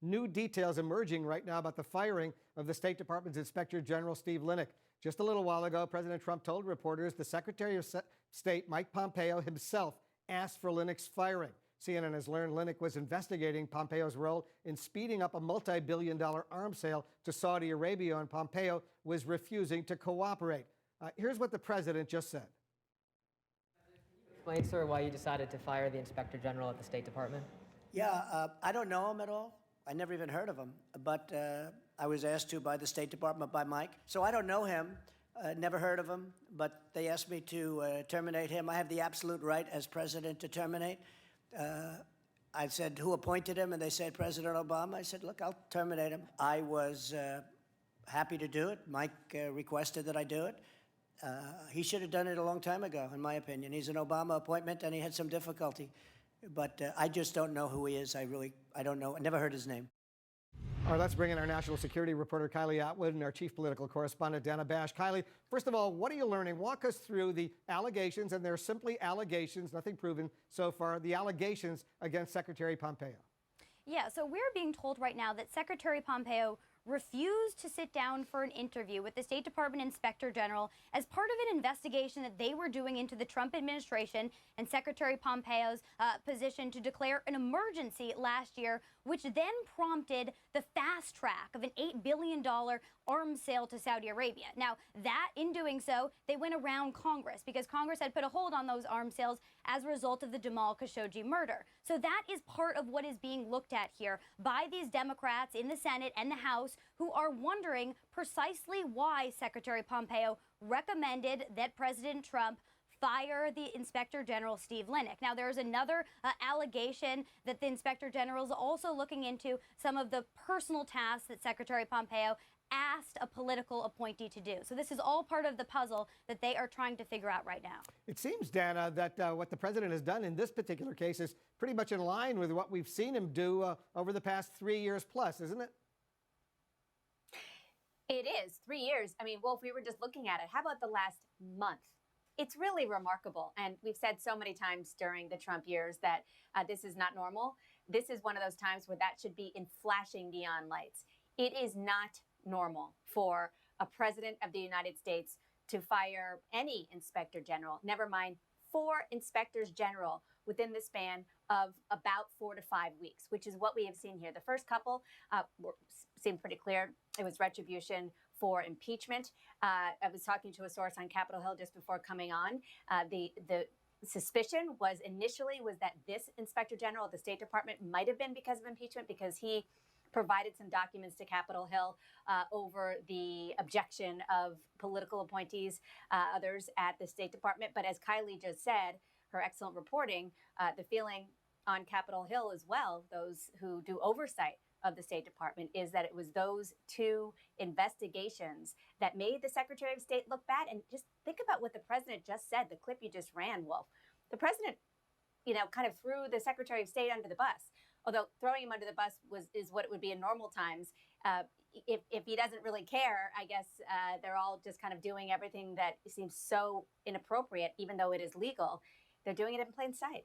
New details emerging right now about the firing of the State Department's Inspector General, Steve Linick. Just a little while ago, President Trump told reporters the Secretary of State, Mike Pompeo, himself asked for Linick's firing. CNN has learned Linick was investigating Pompeo's role in speeding up a multi-billion-dollar arms sale to Saudi Arabia, and Pompeo was refusing to cooperate. Here's what the president just said. Explain, sir, why you decided to fire the Inspector General at the State Department? Yeah, I don't know him at all. I never even heard of him, but I was asked to by the State Department, by Mike. So I don't know him, never heard of him, but they asked me to terminate him. I have the absolute right as president to terminate. I said, who appointed him? And they said, President Obama. I said, look, I'll terminate him. I was happy to do it. Mike requested that I do it. He should have done it a long time ago, in my opinion. He's an Obama appointment, and he had some difficulty. But I just don't know who he is. I don't know. I never heard his name. All right, let's bring in our national security reporter, Kylie Atwood, and our chief political correspondent, Dana Bash. Kylie, first of all, what are you learning? Walk us through the allegations, and they're simply allegations, nothing proven so far, the allegations against Secretary Pompeo. Yeah, so we're being told right now that Secretary Pompeo refused to sit down for an interview with the State Department Inspector General as part of an investigation that they were doing into the Trump administration and Secretary Pompeo's position to declare an emergency last year, which then prompted the fast track of an $8 billion arms sale to Saudi Arabia. Now, that in doing so, they went around Congress because Congress had put a hold on those arms sales as a result of the Jamal Khashoggi murder. So that is part of what is being looked at here by these Democrats in the Senate and the House, who are wondering precisely why Secretary Pompeo recommended that President Trump fire the Inspector General, Steve Linick. Now, there's another allegation that the Inspector General is also looking into some of the personal tasks that Secretary Pompeo asked a political appointee to do. So this is all part of the puzzle that they are trying to figure out right now. It seems, Dana, that what the president has done in this particular case is pretty much in line with what we've seen him do over the past 3 years plus, isn't it? It is 3 years. I mean, Wolf, we were just looking at it. How about the last month? It's really remarkable. And we've said so many times during the Trump years that this is not normal. This is one of those times where that should be in flashing neon lights. It is not normal for a president of the United States to fire any inspector general, never mind 4 inspectors general within the span of about 4 to 5 weeks, which is what we have seen here. The first couple seemed pretty clear. It was retribution for impeachment. I was talking to a source on Capitol Hill just before coming on. The suspicion was initially that this inspector general at the State Department might have been because of impeachment, because he provided some documents to Capitol Hill over the objection of political appointees, others at the State Department. But as Kylie just said, her excellent reporting, the feeling on Capitol Hill as well, those who do oversight of the State Department, is that it was those 2 investigations that made the Secretary of State look bad. And just think about what the president just said, the clip you just ran, Wolf. The president, kind of threw the Secretary of State under the bus. Although throwing him under the bus is what it would be in normal times. If he doesn't really care, I guess they're all just kind of doing everything that seems so inappropriate, even though it is legal. They're doing it in plain sight.